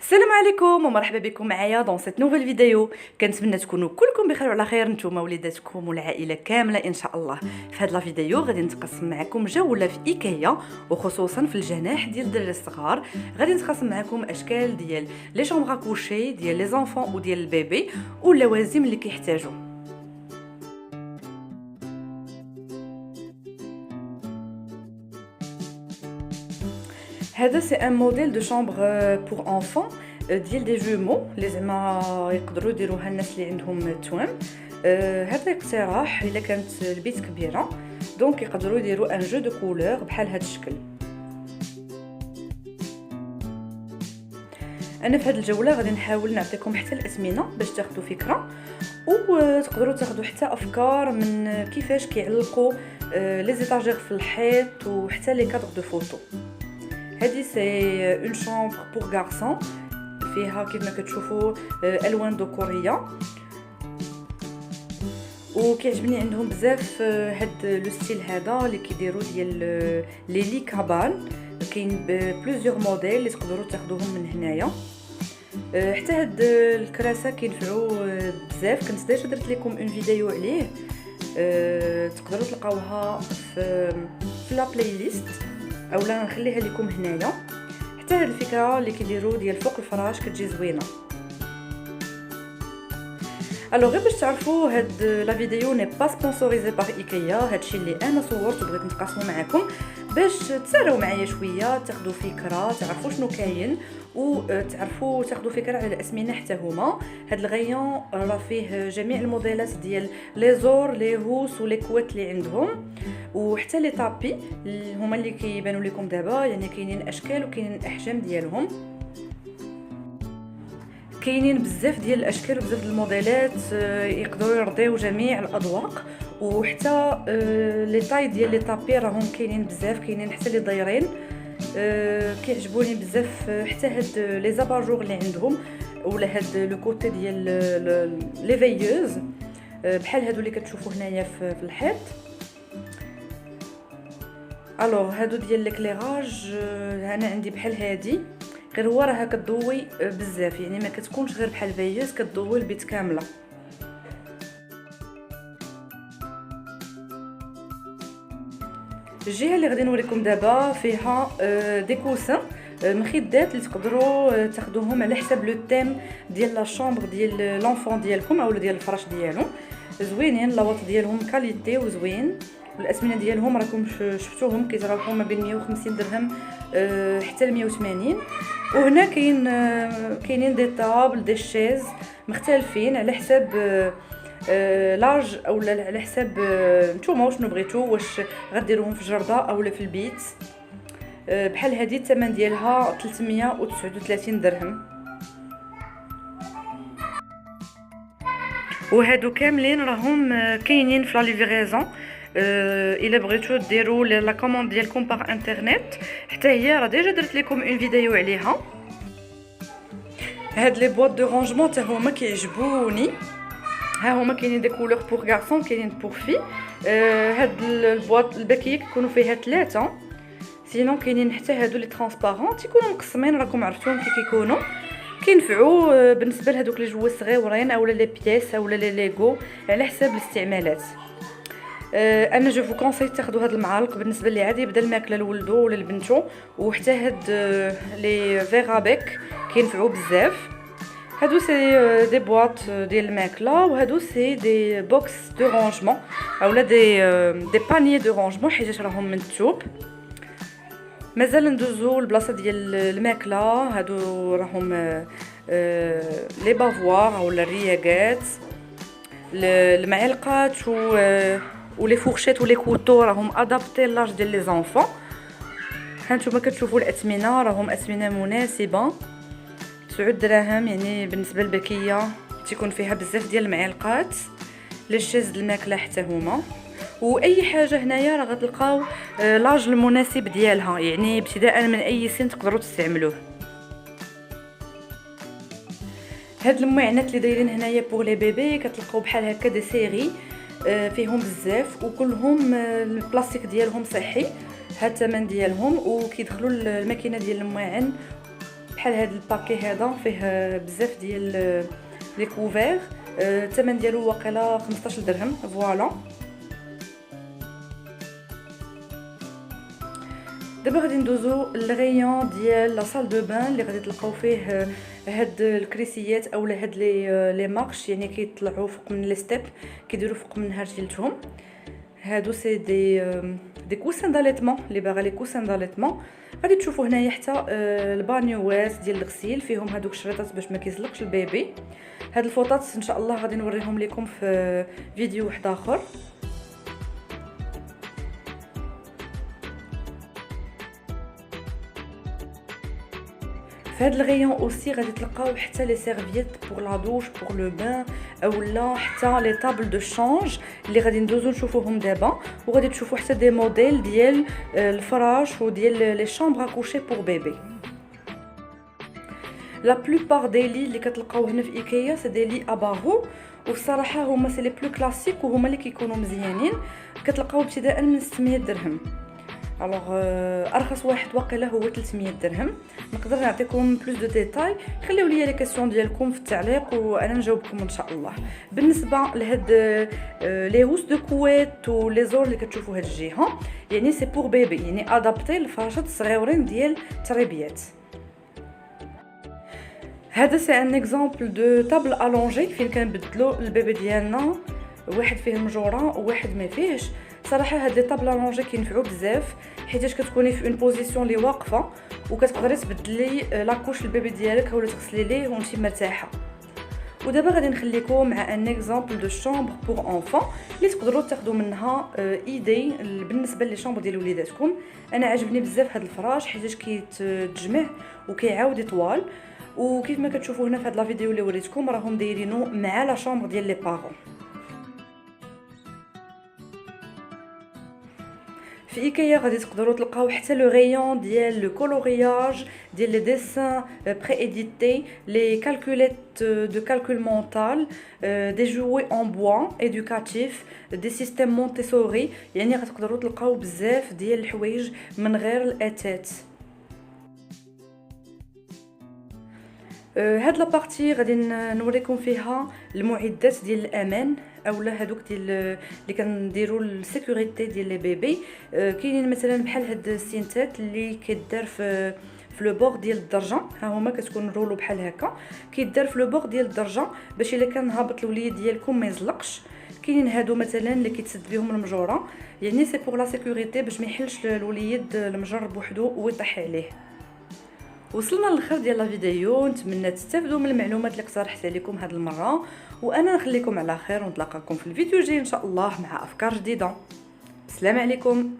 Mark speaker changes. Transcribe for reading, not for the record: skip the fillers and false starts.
Speaker 1: السلام عليكم ومرحبا بكم معايا دون سيت نوفيل فيديو. كنتمنى تكونوا كلكم بخير وعلى خير نتوما وليداتكم والعائله كامله ان شاء الله. في هذا الفيديو غادي نتقسم معكم جوله في ايكيا وخصوصا في الجناح ديال الدراري الصغار. غادي نتقسم معكم اشكال ديال لي شومبر كوشي ديال لي زونفون وديال البيبي واللوازم اللي كيحتاجوا. هذا سي ان موديل دو شامبر بور انفون ديال دي جومو اللي زعما يقدروا يديروها الناس اللي عندهم توام. هذا اقتراح الا كانت البيت كبيره دونك يقدروا يديروا ان جو دو كولور بحال هذا الشكل. انا في هذه الجوله غادي نحاول نعطيكم حتى الاسمنه باش تاخذوا فكره وتقدروا تاخذوا حتى افكار من كيفاش كيعلقوا لي زيتاجير في الحيط وحتى لي كادر دو فوتو. هذه سي اون شامبر بور غارسون فيها كيف ما كتشوفوا الوان ديكوريه وكيعجبني عندهم بزاف هاد لو ستيل هذا اللي كيديروا ديال لي لي كابان. كاين بلوزيور موديل اللي تقدروا تاخذوهم من هنايا. حتى هاد الكراسه كينفعوا بزاف. كنت ديجا درت لكم اون فيديو عليه تقدروا تلقاوها في لا بلاي ليست اولا نخليها لكم هنايا. حتى هاد الفكره اللي كيديروا ديال فوق الفراش كتجي زوينه. الوغ غير باش تعرفوا هاد لا فيديو ني با سبونسوريزي بار ايكيا. هادشي اللي انا صورت وبغيت نتقاسمو معكم باش تساراو معايا شويه تاخذوا فكره تعرفوا شنو كاين وتعرفوا تاخذوا فكره على الاسمنه حتى هما. هاد الغيون راه فيه جميع الموديلات ديال لي زور لي هوس ولي كوات اللي عندهم وحتى لي طابي هما اللي كيبانوا لكم دابا. يعني كاينين اشكال وكاينين احجام ديالهم. كاينين بزاف ديال الاشكال وبزاف ديال الموديلات يقدروا يرضيو جميع الاذواق وحتى لي طاي ديال لي طابي راهم كاينين بزاف. كاينين حتى لي دايرين كيعجبوني بزاف. حتى هاد لي زاباجور اللي عندهم ولا هاد لو كوتي ديال لي فيوز بحال هادو اللي كتشوفوا هنايا في الحيط. الوغ هادو ديال ليكليراج انا عندي بحال هادي غير هو راها كتضوي بزاف. يعني ما كتكونش غير بحال فيوز كتضوي البيت كامله. الجهه اللي غادي نوريكم دابا فيها دي كوسان مخدات اللي تقدروا تاخذوهم على حساب لو تيم ديال لا شامبر ديال لونفون ديالكم اولا ديال الفراش ديالو. زوينين لاواط ديالهم كاليتي وزوين والاسمنه ديالهم راكم شفتوهم كيتراوحوا ما بين 150 درهم حتى ل 180. وهنا كاينين دي طابل دي شيز مختلفين على حساب لاج اولا على حساب نتوما وشنو بغيتو واش غديروهم في الجرده اولا في البيت. بحال هذه الثمن ديالها 339 درهم. وهادو كاملين راهم كاينين في لا ليفريزون. الا بغيتو ديروا لا كوموند ديالكم باغ انترنت حتى هي راه ديجا درت لكم اون فيديو عليها. هاد لي بواط دو رونجمون حتى هما كيعجبوني. ها هما كاينين دي كولور بور غارسون كاينين بور في. هاد البواط الباكيه كيكونوا فيها 3 سينون كاينين حتى هادو لي ترانسبارون تيكونوا مقسمين راكم عرفتوهم كي كيكونوا كينفعوا بالنسبه لهادوك لي جوي صغيورين اولا لي بياس اولا لي ليغو على حساب الاستعمالات. انا جو فو كونساي تاخذوا هاد المعالق بالنسبه لي عادي بدل الماكله لولدو ولا لبنتو. وحتى هاد لي فيغابيك كينفعوا بزاف. هادو سي دي بواط ديال الماكله وهادو سي دي بوكس دو رونجمون اولا دي بانيي دو رونجمون حيت راهم من الثوب. مازال ندوزو البلاصه ديال الماكله. هادو راهم لي بافوار اولا الرياقات المعلقات ولي فورشيت ولي كوتو راهم ادابتي لاج ديال لي زونفون. هانتوما كتشوفوا الاثمنه راهم اثمنه مناسبه 9 دراهم. يعني بالنسبه للباكيه تيكون فيها بزاف ديال المعلقات لي شيز الماكله حتى هما. واي حاجه هنايا راه غتلقاو لاج المناسب ديالها. يعني ابتداء من اي سن تقدروا تستعملوه. هاد المعينات اللي دايرين هنايا بور لي بيبي كتلقاو بحال هكا دي سيري فيهم بزاف وكلهم البلاستيك ديالهم صحي. هاد الثمن ديالهم وكيدخلوا الماكينه ديال الماعن بحال هذا الباكي هذا فيه بزاف ديال لي كوفير. الثمن ديالو واقيلا 15 درهم. فوالا دابا غادي ندوزو للغيون ديال لا سال دو بان اللي غادي تلقاو فيه هاد الكريسيات اولا هاد لي مارش، يعني كيطلعوا فوق من لي ستيب، كيديروا فوق منها رجلتهم. هادو سي دي كوسان داليتمون اللي باغا لي كوسان داليتمون. غادي تشوفوا هنايا حتى البانيوات ديال الغسيل فيهم هادوك الشريطات باش ما كيزلقش البيبي. هاد الفوطات ان شاء الله غادي نوريهم لكم في فيديو واحد اخر. في هاد الغيون اوسي غادي تلقاو حتى لي سيرفييت بور لا دوش بور لو بان اولا حتى لي طابل دو شانج اللي غادي ندوزو نشوفوهم دابا. وغادي تشوفوا حتى دي موديل ديال الفراش وديال لي شامبر ا كوشي بور بيبي. لا بلوبار دي لي اللي كتلقاو هنا في ايكيا سي دي لي اباغو، والصراحه هما سي لي بلو كلاسيك وهما اللي كيكونوا مزيانين. كتلقاو ابتداء من 600 درهم. الوغ ارخص واحد واقيلا هو 300 درهم. نقدر نعطيكم بلوس دو ديتاي، خليو لي لي كيسيون ديالكم في التعليق وانا نجاوبكم ان شاء الله. بالنسبه لهاد لي هوس دو كويت ولي زور اللي كتشوفوا هاد الجهه، يعني سي بور بيبي، يعني ادابتي للفراشات الصغيورين ديال التربيات. هذا سي ان اكزامبل دو طابل الونجي فين كنبدلو البيبي ديالنا، واحد فيه مجوره وواحد ما فيهش. صراحه هاد لي طابل الونجي كينفعوا بزاف حيتاش كتكوني في اون بوزيسيون لي واقفه وكتقدري تبدلي لاكوش البيبي ديالك اولا تغسلي ليه وانتي مرتاحه. ودابا غادي نخليكم مع ان اكزامبل دو شامبر بور انفون اللي تقدروا تاخذوا منها ايدي بالنسبه لي شامبر ديال وليداتكم. انا عجبني بزاف هاد الفراش حيتاش كيتجمع وكيعاود يطوال، وكيف ما كتشوفوا هنا في هاد لا فيديو اللي وريتكم راهم دايرينو مع لا شامبر ديال لي بارون. في ايكيا غادي تقدروا تلقاو حتى لو غيون ديال لو كولورياج ديال لي ديسان بري اديتي، لي كالكوليت دو كالكول مونتال، دي جوي اون بوا ايدوكاتيف، دي سيستيم مونتيسوري. يعني غتقدروا تلقاو بزاف ديال الحوايج من غير الاتات. هاد لابارتي غادي نوريكم فيها المعدات ديال الامان اولا هادوك ديال اللي كنديروا السيكوريتي ديال لي بيبي. كاينين مثلا بحال هاد السينتات اللي كيدار في لو بور ديال الدرجه، ها هما كتكون رولو بحال هكا كيدار في لو بور ديال الدرجه باش الا كان هابط الوليد ديالكم ما يزلقش. كاينين هادو مثلا اللي كيتسد بهم المجوره، يعني سي بور لا سيكوريتي باش ما يحلش الوليد المجر بوحدو ويطيح عليه. وصلنا للخير ديال لا فيديو، نتمنى تستافدوا من المعلومات اللي اقترحتها لكم هذه المره، وانا نخليكم على خير ونتلاقاكم في الفيديو الجاي ان شاء الله مع افكار جديده. السلام عليكم.